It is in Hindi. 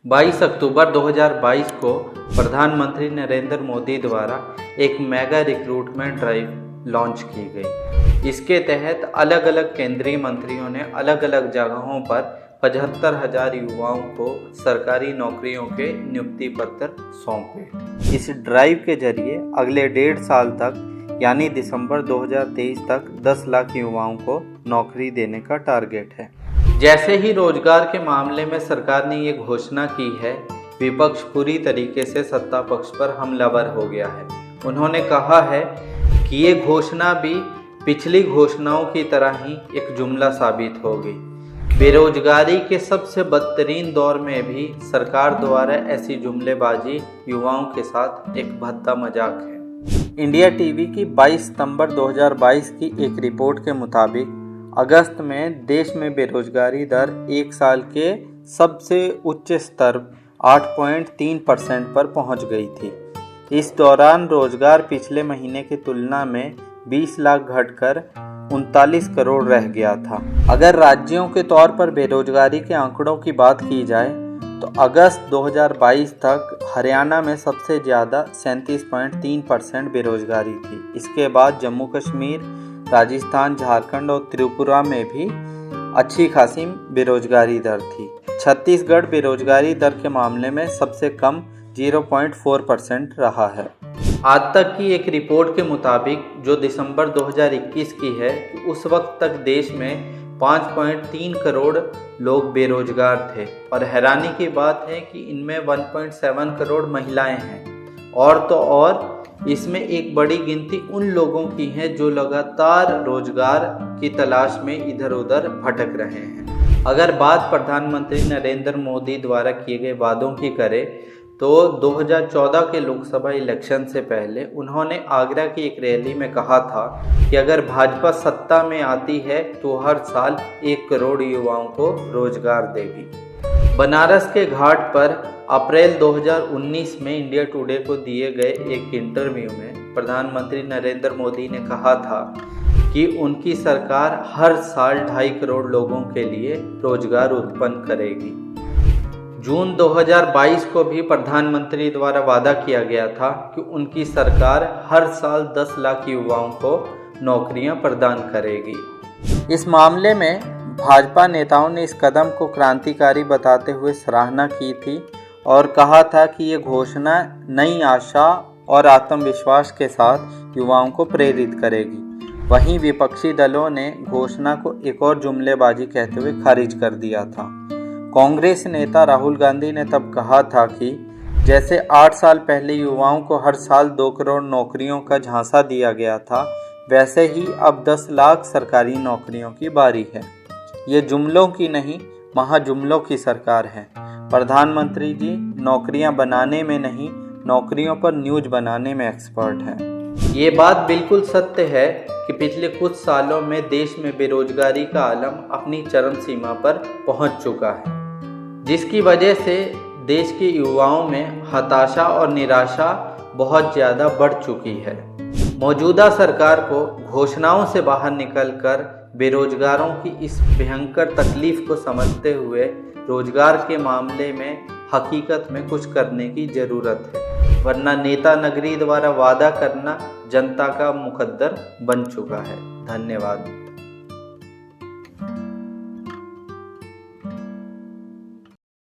22 अक्टूबर 2022 को प्रधानमंत्री नरेंद्र मोदी द्वारा एक मेगा रिक्रूटमेंट ड्राइव लॉन्च की गई। इसके तहत अलग अलग केंद्रीय मंत्रियों ने अलग अलग जगहों पर 75,000 युवाओं को सरकारी नौकरियों के नियुक्ति पत्र सौंपे। इस ड्राइव के जरिए अगले 1.5 साल तक यानी दिसंबर 2023 तक 10 लाख युवाओं को नौकरी देने का टारगेट है। जैसे ही रोजगार के मामले में सरकार ने ये घोषणा की है, विपक्ष पूरी तरीके से सत्ता पक्ष पर हमलावर हो गया है। उन्होंने कहा है कि ये घोषणा भी पिछली घोषणाओं की तरह ही एक जुमला साबित होगी। बेरोजगारी के सबसे बदतरीन दौर में भी सरकार द्वारा ऐसी जुमलेबाजी युवाओं के साथ एक भद्दा मजाक है। इंडिया टीवी की 22 सितंबर 2022 की एक रिपोर्ट के मुताबिक अगस्त में देश में बेरोजगारी दर एक साल के सबसे उच्च स्तर 8.3% पर पहुंच गई थी। इस दौरान रोजगार पिछले महीने की तुलना में 20 लाख घटकर 39 करोड़ रह गया था। अगर राज्यों के तौर पर बेरोजगारी के आंकड़ों की बात की जाए तो अगस्त 2022 तक हरियाणा में सबसे ज़्यादा 37.3% बेरोजगारी थी। इसके बाद जम्मू कश्मीर, राजस्थान, झारखंड और त्रिपुरा में भी अच्छी खासी बेरोजगारी दर थी। छत्तीसगढ़ बेरोजगारी दर के मामले में सबसे कम 0.4% रहा है। आज तक की एक रिपोर्ट के मुताबिक जो दिसंबर 2021 की है, उस वक्त तक देश में 5.3 करोड़ लोग बेरोजगार थे और हैरानी की बात है कि इनमें 1.7 करोड़ महिलाएं हैं। और तो और इसमें एक बड़ी गिनती उन लोगों की है जो लगातार रोजगार की तलाश में इधर उधर भटक रहे हैं। अगर बात प्रधानमंत्री नरेंद्र मोदी द्वारा किए गए वादों की करें तो 2014 के लोकसभा इलेक्शन से पहले उन्होंने आगरा की एक रैली में कहा था कि अगर भाजपा सत्ता में आती है तो हर साल 1 करोड़ युवाओं को रोजगार देगी। बनारस के घाट पर अप्रैल 2019 में इंडिया टुडे को दिए गए एक इंटरव्यू में प्रधानमंत्री नरेंद्र मोदी ने कहा था कि उनकी सरकार हर साल 2.5 करोड़ लोगों के लिए रोजगार उत्पन्न करेगी। जून 2022 को भी प्रधानमंत्री द्वारा वादा किया गया था कि उनकी सरकार हर साल 10 लाख युवाओं को नौकरियां प्रदान करेगी। इस मामले में भाजपा नेताओं ने इस कदम को क्रांतिकारी बताते हुए सराहना की थी और कहा था कि ये घोषणा नई आशा और आत्मविश्वास के साथ युवाओं को प्रेरित करेगी। वहीं विपक्षी दलों ने घोषणा को एक और जुमलेबाजी कहते हुए खारिज कर दिया था। कांग्रेस नेता राहुल गांधी ने तब कहा था कि जैसे 8 साल पहले युवाओं को हर साल 2 करोड़ नौकरियों का झांसा दिया गया था, वैसे ही अब 10 लाख सरकारी नौकरियों की बारी है। ये जुमलों की नहीं, महाजुमलों की सरकार है। प्रधानमंत्री जी नौकरियां बनाने में नहीं, नौकरियों पर न्यूज बनाने में एक्सपर्ट हैं। ये बात बिल्कुल सत्य है कि पिछले कुछ सालों में देश में बेरोजगारी का आलम अपनी चरम सीमा पर पहुंच चुका है, जिसकी वजह से देश के युवाओं में हताशा और निराशा बहुत ज़्यादा बढ़ चुकी है। मौजूदा सरकार को घोषणाओं से बाहर निकलकर बेरोजगारों की इस भयंकर तकलीफ को समझते हुए रोजगार के मामले में हकीकत में कुछ करने की ज़रूरत है, वरना नेता नगरी द्वारा वादा करना जनता का मुकद्दर बन चुका है। धन्यवाद।